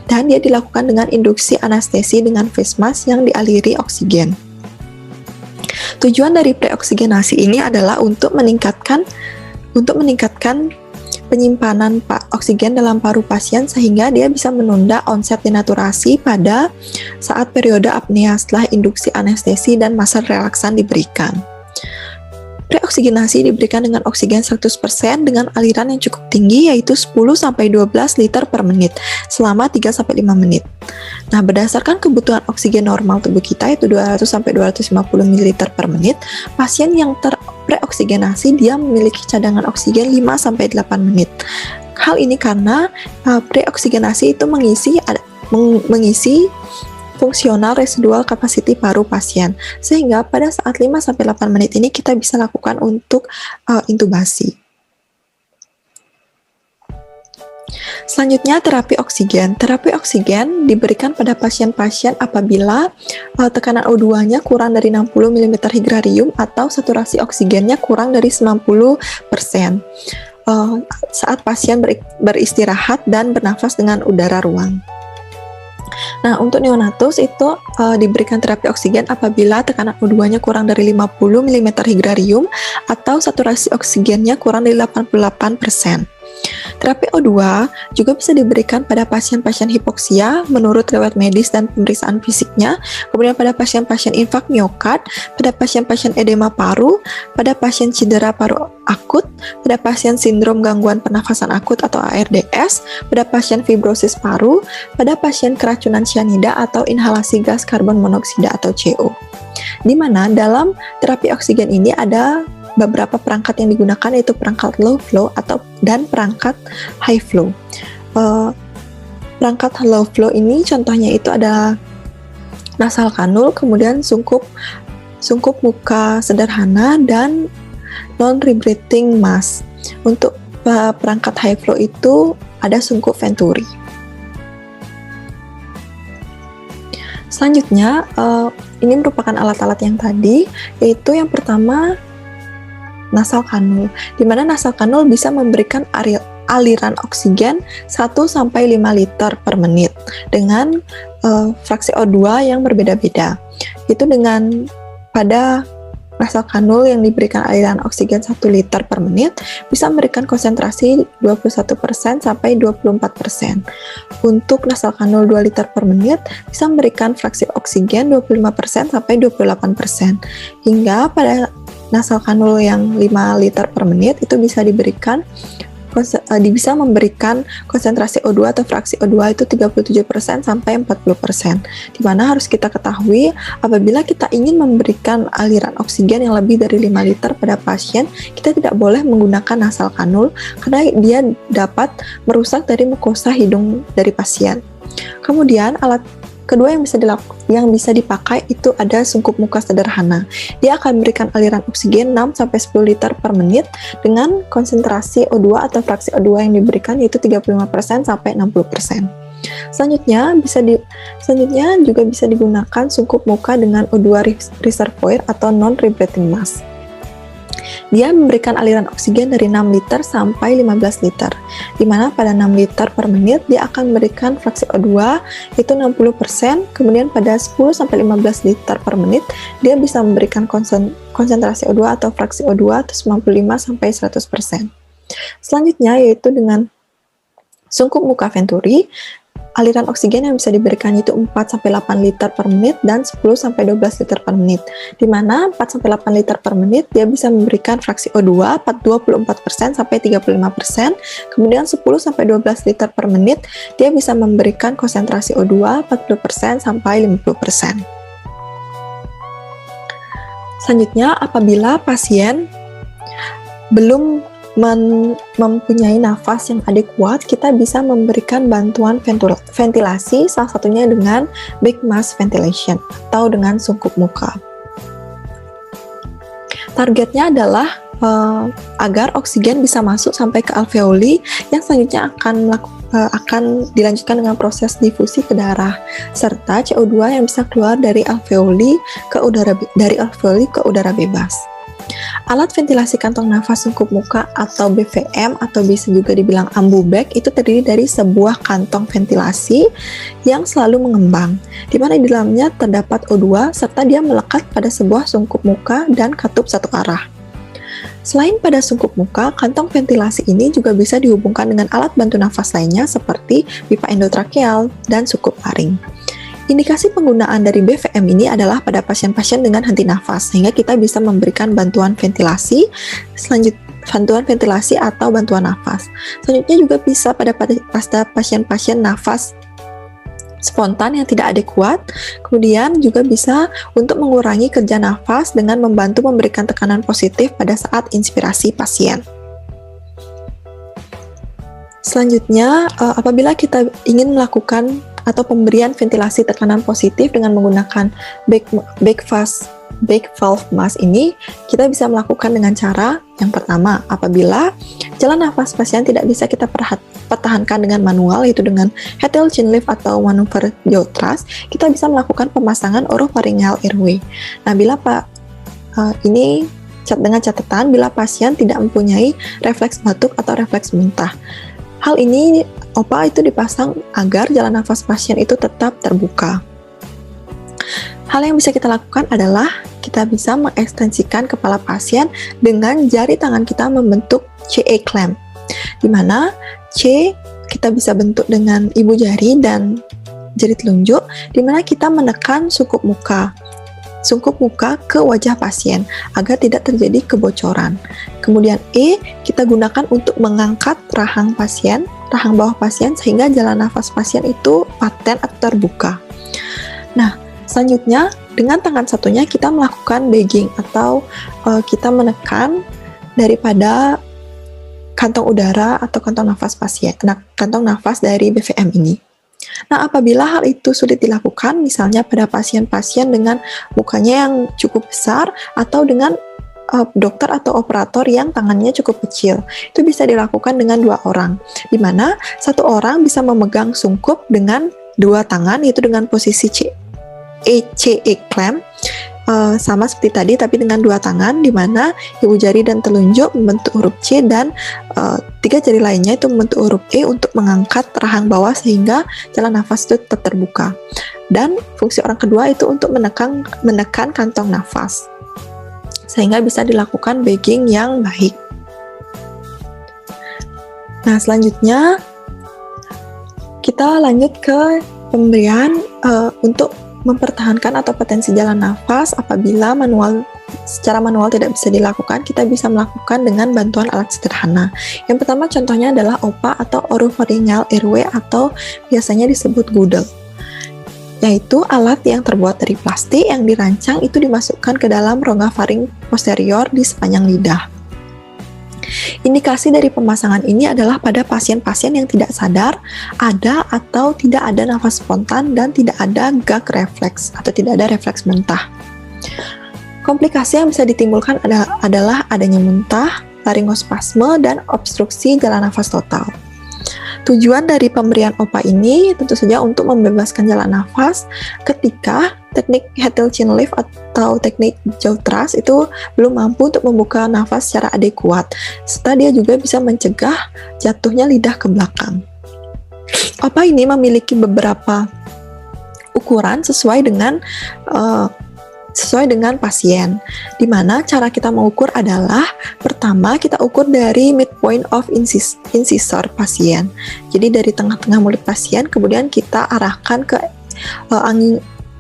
Speaker 1: dan dia dilakukan dengan induksi anestesi dengan face mask yang dialiri oksigen. Tujuan dari preoksigenasi ini adalah untuk meningkatkan penyimpanan oksigen dalam paru pasien sehingga dia bisa menunda onset denaturasi pada saat periode apnea setelah induksi anestesi dan masa relaksan diberikan. Preoksigenasi diberikan dengan oksigen 100% dengan aliran yang cukup tinggi, yaitu 10-12 liter per menit selama 3-5 menit. Nah, berdasarkan kebutuhan oksigen normal tubuh kita yaitu 200-250 ml per menit, pasien yang preoksigenasi dia memiliki cadangan oksigen 5-8 menit. Hal ini karena preoksigenasi itu mengisi fungsional residual capacity paru pasien, sehingga pada saat 5-8 menit ini kita bisa lakukan untuk intubasi. Selanjutnya, terapi oksigen. Terapi oksigen diberikan pada pasien-pasien apabila tekanan O2-nya kurang dari 60 mm Hg atau saturasi oksigennya kurang dari 90%. Saat pasien beristirahat dan bernafas dengan udara ruang. Nah, untuk neonatus itu diberikan terapi oksigen apabila tekanan O2-nya kurang dari 50 mm Hg atau saturasi oksigennya kurang dari 88%. Terapi O2 juga bisa diberikan pada pasien-pasien hipoksia menurut riwayat medis dan pemeriksaan fisiknya, kemudian pada pasien-pasien infak miokard, pada pasien-pasien edema paru, pada pasien cedera paru akut, pada pasien sindrom gangguan pernafasan akut atau ARDS, pada pasien fibrosis paru, pada pasien keracunan cyanida atau inhalasi gas karbon monoksida atau CO. Di mana dalam terapi oksigen ini ada beberapa perangkat yang digunakan, yaitu perangkat low flow dan perangkat high flow. Perangkat low flow ini contohnya itu ada nasal kanul, kemudian sungkup muka sederhana, dan non-rebreathing mask. Untuk perangkat high flow itu ada sungkup venturi. Selanjutnya, ini merupakan alat-alat yang tadi, yaitu yang pertama nasal kanul, di mana nasal kanul bisa memberikan aliran oksigen 1-5 liter per menit dengan fraksi O2 yang berbeda-beda. Itu dengan pada nasal kanul yang diberikan aliran oksigen 1 liter per menit bisa memberikan konsentrasi 21% sampai 24%. Untuk nasal kanul 2 liter per menit bisa memberikan fraksi oksigen 25% sampai 28%. Hingga pada nasal kanul yang 5 liter per menit itu bisa memberikan konsentrasi O2 atau fraksi O2 itu 37% sampai 40%. Di mana harus kita ketahui, apabila kita ingin memberikan aliran oksigen yang lebih dari 5 liter pada pasien, kita tidak boleh menggunakan nasal kanul karena dia dapat merusak dari mukosa hidung dari pasien. Kemudian alat kedua yang bisa dipakai itu ada sungkup muka sederhana. Dia akan memberikan aliran oksigen 6-10 liter per menit dengan konsentrasi O2 atau fraksi O2 yang diberikan yaitu 35% sampai 60%. Selanjutnya juga bisa digunakan sungkup muka dengan O2 reservoir atau non-rebreathing mask. Dia memberikan aliran oksigen dari 6 liter sampai 15 liter, di mana pada 6 liter per menit dia akan memberikan fraksi O2 itu 60%, kemudian pada 10-15 liter per menit dia bisa memberikan konsentrasi O2 atau fraksi O2 itu 95-100%. Selanjutnya yaitu dengan sungkup muka venturi, aliran oksigen yang bisa diberikan itu 4-8 liter per menit dan 10-12 liter per menit. Di mana 4-8 liter per menit dia bisa memberikan fraksi O2 24% sampai 35%, kemudian 10-12 liter per menit dia bisa memberikan konsentrasi O2 40% sampai 50%. Selanjutnya, apabila pasien belum mempunyai nafas yang adekuat, kita bisa memberikan bantuan ventilasi, salah satunya dengan big mask ventilation atau dengan sungkup muka. Targetnya adalah agar oksigen bisa masuk sampai ke alveoli yang selanjutnya akan dilanjutkan dengan proses difusi ke darah, serta CO2 yang bisa keluar dari alveoli ke udara bebas. Alat ventilasi kantong nafas sungkup muka atau BVM atau bisa juga dibilang ambu bag itu terdiri dari sebuah kantong ventilasi yang selalu mengembang, di mana di dalamnya terdapat O2 serta dia melekat pada sebuah sungkup muka dan katup satu arah. Selain pada sungkup muka, kantong ventilasi ini juga bisa dihubungkan dengan alat bantu nafas lainnya seperti pipa endotrakeal dan sungkup laring. Indikasi penggunaan dari BVM ini adalah pada pasien-pasien dengan henti nafas, sehingga kita bisa memberikan bantuan ventilasi, atau bantuan nafas. Selanjutnya juga bisa pada pasien-pasien nafas spontan yang tidak adekuat, kemudian juga bisa untuk mengurangi kerja nafas dengan membantu memberikan tekanan positif pada saat inspirasi pasien. Selanjutnya, apabila kita ingin melakukan atau pemberian ventilasi tekanan positif dengan menggunakan big valve mask ini, kita bisa melakukan dengan cara yang pertama, apabila jalan nafas pasien tidak bisa kita pertahankan dengan manual, yaitu dengan Hetil chin lift atau manuver jaw thrust, kita bisa melakukan pemasangan oropharyngeal airway. Nah, ini dengan catatan bila pasien tidak mempunyai refleks batuk atau refleks muntah. Hal ini OPA itu dipasang agar jalan nafas pasien itu tetap terbuka. Hal yang bisa kita lakukan adalah kita bisa mengekstensikan kepala pasien dengan jari tangan kita membentuk CA clamp. di mana C kita bisa bentuk dengan ibu jari dan jari telunjuk, di mana kita menekan sungkup muka ke wajah pasien agar tidak terjadi kebocoran. Kemudian E kita gunakan untuk mengangkat rahang bawah pasien sehingga jalan nafas pasien itu paten atau terbuka. Nah, selanjutnya dengan tangan satunya kita melakukan bagging atau kita menekan daripada kantong udara atau kantong nafas pasien, kantong nafas dari BVM ini. Nah, apabila hal itu sulit dilakukan, misalnya pada pasien-pasien dengan mukanya yang cukup besar atau dengan dokter atau operator yang tangannya cukup kecil, itu bisa dilakukan dengan 2 orang, di mana 1 orang bisa memegang sungkup dengan 2 tangan, yaitu dengan posisi CE clamp, sama seperti tadi tapi dengan 2 tangan, di mana ibu jari dan telunjuk membentuk huruf C dan 3 jari lainnya itu membentuk huruf E untuk mengangkat rahang bawah sehingga jalan nafas itu tetap terbuka. Dan fungsi orang kedua itu untuk menekan kantong nafas sehingga bisa dilakukan bagging yang baik. Nah, selanjutnya kita lanjut ke pemberian untuk mempertahankan atau potensi jalan nafas. Apabila secara manual tidak bisa dilakukan, kita bisa melakukan dengan bantuan alat sederhana. Yang pertama contohnya adalah OPA atau oropharyngeal airway atau biasanya disebut Goodle, yaitu alat yang terbuat dari plastik yang dirancang itu dimasukkan ke dalam rongga faring posterior di sepanjang lidah. Indikasi dari pemasangan ini adalah pada pasien-pasien yang tidak sadar ada atau tidak ada nafas spontan dan tidak ada gag refleks atau tidak ada refleks muntah. Komplikasi yang bisa ditimbulkan adalah adanya muntah, laryngospasme, dan obstruksi jalan nafas total. Tujuan dari pemberian OPA ini tentu saja untuk membebaskan jalan nafas ketika teknik head tail chin lift atau teknik jaw thrust itu belum mampu untuk membuka nafas secara adekuat, serta dia juga bisa mencegah jatuhnya lidah ke belakang. OPA ini memiliki beberapa ukuran sesuai dengan pasien, di mana cara kita mengukur adalah pertama kita ukur dari midpoint of incisor pasien, jadi dari tengah-tengah mulut pasien, kemudian kita arahkan ke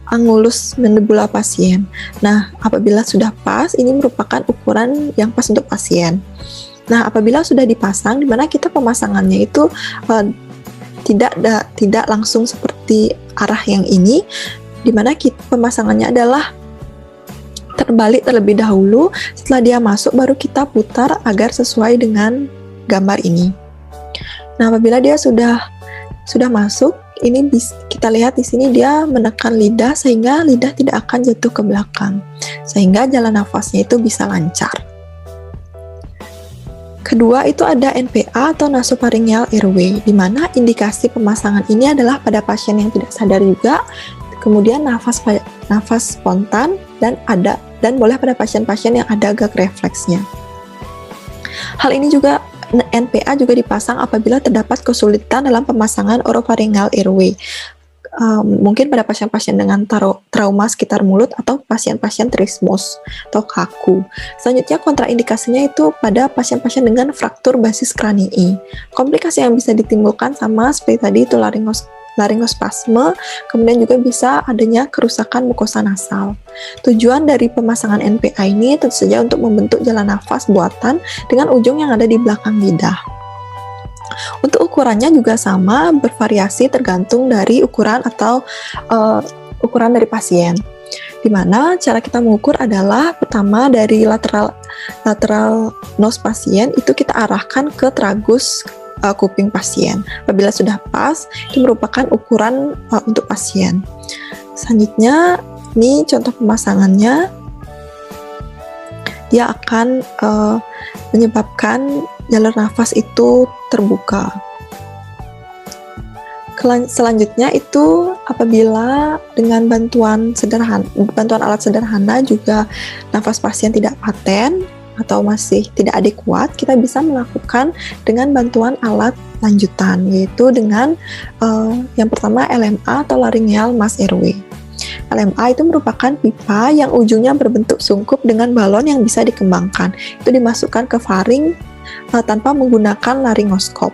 Speaker 1: angulus mandibula pasien. Nah, apabila sudah pas, ini merupakan ukuran yang pas untuk pasien. Nah, apabila sudah dipasang, di mana kita pemasangannya itu tidak langsung seperti arah yang ini, di mana pemasangannya adalah terbalik terlebih dahulu. Setelah dia masuk baru kita putar agar sesuai dengan gambar ini. Nah, apabila dia sudah masuk, ini kita lihat di sini dia menekan lidah sehingga lidah tidak akan jatuh ke belakang, sehingga jalan nafasnya itu bisa lancar. Kedua itu ada NPA atau nasopharyngeal airway, di mana indikasi pemasangan ini adalah pada pasien yang tidak sadar juga, kemudian nafas spontan dan boleh pada pasien-pasien yang ada gag refleksnya. Hal ini juga NPA juga dipasang apabila terdapat kesulitan dalam pemasangan oropharyngeal airway. Mungkin pada pasien-pasien dengan trauma sekitar mulut atau pasien-pasien trismus atau kaku. Selanjutnya kontraindikasinya itu pada pasien-pasien dengan fraktur basis kranii. Komplikasi yang bisa ditimbulkan sama seperti tadi itu laryngospasme, kemudian juga bisa adanya kerusakan mukosa nasal. Tujuan dari pemasangan NPA ini tentu saja untuk membentuk jalan nafas buatan dengan ujung yang ada di belakang lidah. Untuk ukurannya juga sama, bervariasi tergantung dari ukuran atau ukuran dari pasien. Di mana cara kita mengukur adalah pertama dari lateral nose pasien itu kita arahkan ke tragus kuping pasien. Apabila sudah pas, itu merupakan ukuran untuk pasien. Selanjutnya, ini contoh pemasangannya. Dia akan menyebabkan jalur nafas itu terbuka. Selanjutnya itu apabila dengan bantuan alat sederhana juga nafas pasien tidak paten atau masih tidak adekuat, kita bisa melakukan dengan bantuan alat lanjutan, yaitu dengan yang pertama LMA atau laryngeal mask airway. LMA itu merupakan pipa yang ujungnya berbentuk sungkup dengan balon yang bisa dikembangkan. Itu dimasukkan ke faring tanpa menggunakan laryngoskop.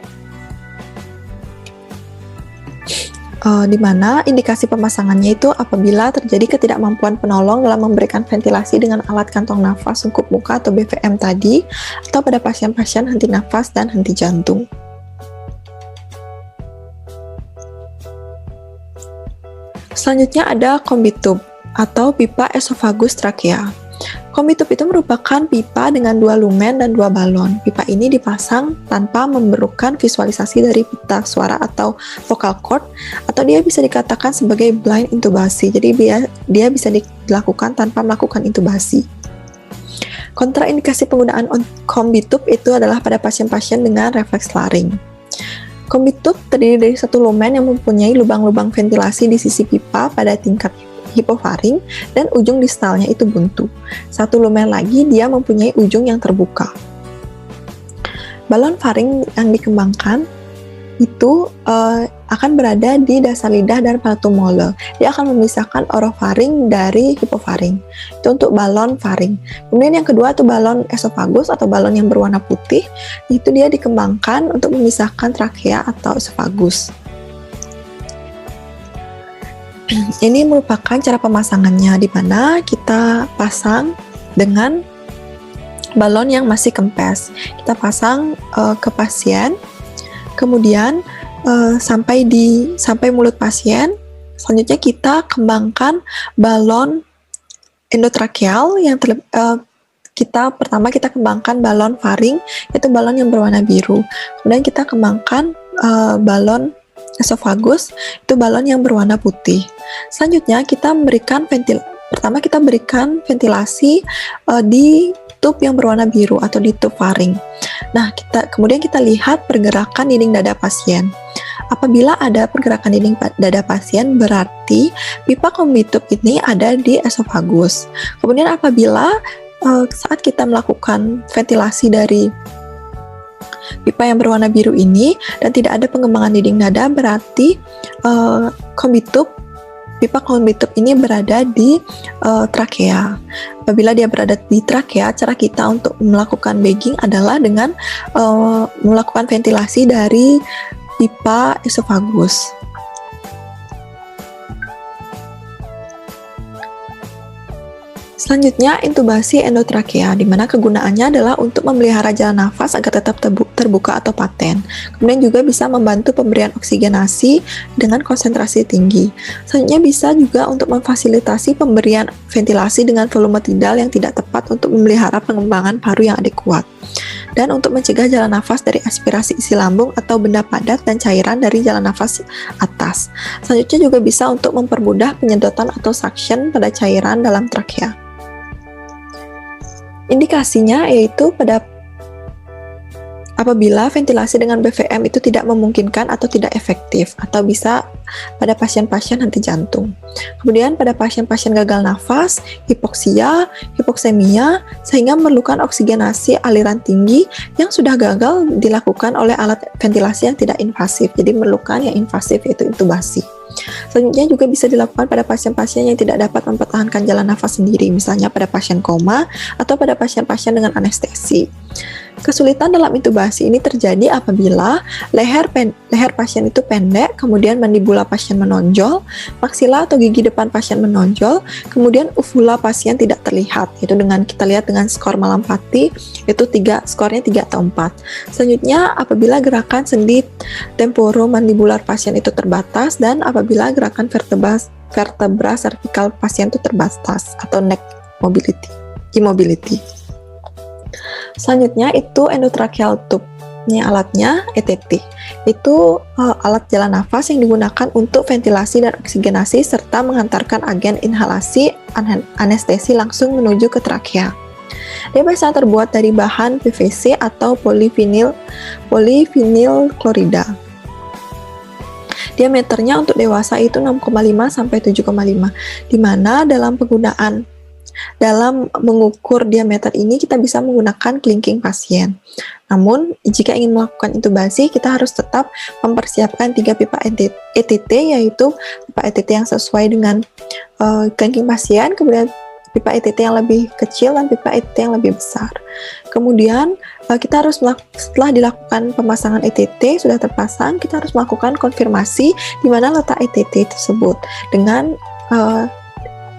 Speaker 1: Di mana indikasi pemasangannya itu apabila terjadi ketidakmampuan penolong dalam memberikan ventilasi dengan alat kantong nafas sungkup muka atau BVM tadi, atau pada pasien-pasien henti nafas dan henti jantung. Selanjutnya ada combi tube atau pipa esofagus trakea. Combi tube itu merupakan pipa dengan 2 lumen dan 2 balon. Pipa ini dipasang tanpa memerlukan visualisasi dari pita suara atau vocal cord, atau dia bisa dikatakan sebagai blind intubasi. Jadi dia bisa dilakukan tanpa melakukan intubasi. Kontraindikasi penggunaan combi tube itu adalah pada pasien-pasien dengan refleks laring. Combi tube terdiri dari 1 lumen yang mempunyai lubang-lubang ventilasi di sisi pipa pada tingkat hipofaring dan ujung distalnya itu buntu. 1 lumen lagi dia mempunyai ujung yang terbuka. Balon faring yang dikembangkan itu akan berada di dasar lidah dan palatum molar. Dia akan memisahkan orofaring dari hipofaring. Itu untuk balon faring. Kemudian yang kedua itu balon esofagus atau balon yang berwarna putih. Itu dia dikembangkan untuk memisahkan trakea atau esofagus. Ini merupakan cara pemasangannya, di mana kita pasang dengan balon yang masih kempes. Kita pasang ke pasien, kemudian sampai mulut pasien. Selanjutnya kita kembangkan balon endotrakeal yang pertama kita kembangkan balon faring, yaitu balon yang berwarna biru. Kemudian kita kembangkan balon esofagus, itu balon yang berwarna putih. Selanjutnya kita berikan ventilasi di tube yang berwarna biru atau di tube faring. Nah, kemudian kita lihat pergerakan dinding dada pasien. Apabila ada pergerakan dinding dada pasien, berarti pipa combi tube ini ada di esofagus. Kemudian apabila saat kita melakukan ventilasi dari pipa yang berwarna biru ini dan tidak ada pengembangan dinding dada, berarti pipa combi tube ini berada di trakea. Apabila dia berada di trakea, cara kita untuk melakukan bagging adalah dengan melakukan ventilasi dari pipa esofagus. Selanjutnya, intubasi endotrakea, di mana kegunaannya adalah untuk memelihara jalan nafas agar tetap terbuka atau paten. Kemudian juga bisa membantu pemberian oksigenasi dengan konsentrasi tinggi. Selanjutnya bisa juga untuk memfasilitasi pemberian ventilasi dengan volume tidal yang tidak tepat untuk memelihara pengembangan paru yang adekuat. Dan untuk mencegah jalan nafas dari aspirasi isi lambung atau benda padat dan cairan dari jalan nafas atas. Selanjutnya juga bisa untuk mempermudah penyedotan atau suction pada cairan dalam trakea. Indikasinya yaitu apabila ventilasi dengan BVM itu tidak memungkinkan atau tidak efektif, atau bisa pada pasien-pasien henti jantung. Kemudian pada pasien-pasien gagal nafas, hipoksia, hipoksemia, sehingga memerlukan oksigenasi aliran tinggi yang sudah gagal dilakukan oleh alat ventilasi yang tidak invasif, jadi memerlukan yang invasif yaitu intubasi. Selanjutnya juga bisa dilakukan pada pasien-pasien yang tidak dapat mempertahankan jalan nafas sendiri, misalnya pada pasien koma atau pada pasien-pasien dengan anestesi. Kesulitan dalam intubasi ini terjadi apabila leher pasien itu pendek, kemudian mandibula pasien menonjol, maksila atau gigi depan pasien menonjol, kemudian uvula pasien tidak terlihat. Itu kita lihat dengan skor Malampati, itu skornya 3 atau 4. Selanjutnya, apabila gerakan sendi temporomandibular pasien itu terbatas, dan apabila gerakan vertebra servikal pasien itu terbatas atau neck immobility. Selanjutnya itu endotracheal tube. Ini alatnya ETT. Itu alat jalan nafas yang digunakan untuk ventilasi dan oksigenasi serta mengantarkan agen inhalasi anestesi langsung menuju ke trakea. Dia biasanya terbuat dari bahan PVC atau polyvinyl klorida. Diameternya untuk dewasa itu 6,5 sampai 7,5, di mana dalam mengukur diameter ini kita bisa menggunakan kelingking pasien. Namun, jika ingin melakukan intubasi, kita harus tetap mempersiapkan 3 pipa ETT, yaitu pipa ETT yang sesuai dengan kelingking pasien, kemudian pipa ETT yang lebih kecil, dan pipa ETT yang lebih besar. Kemudian, Setelah dilakukan pemasangan ETT sudah terpasang, kita harus melakukan konfirmasi di mana letak ETT tersebut dengan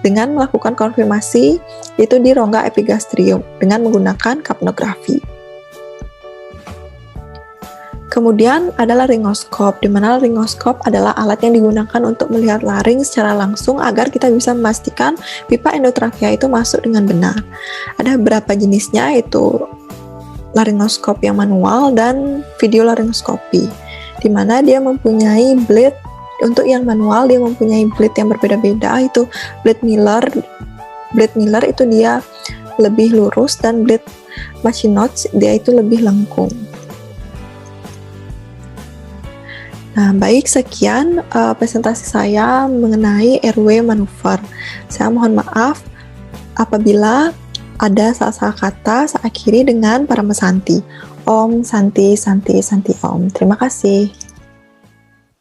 Speaker 1: melakukan konfirmasi itu di rongga epigastrium dengan menggunakan kapnografi. Kemudian ada laryngoskop, di mana laryngoskop adalah alat yang digunakan untuk melihat laring secara langsung agar kita bisa memastikan pipa endotrakea itu masuk dengan benar. Ada beberapa jenisnya, yaitu laryngoskop yang manual dan video laryngoskopi, di mana dia mempunyai blade. Untuk yang manual dia mempunyai blade yang berbeda-beda, yaitu blade Miller. Blade Miller itu dia lebih lurus dan blade Machinot dia itu lebih lengkung. Nah, baik, sekian presentasi saya mengenai airway manuver. Saya mohon maaf apabila ada salah-salah kata. Saya akhiri dengan Paramasanti. Om Santi Santi Santi Om. Terima kasih.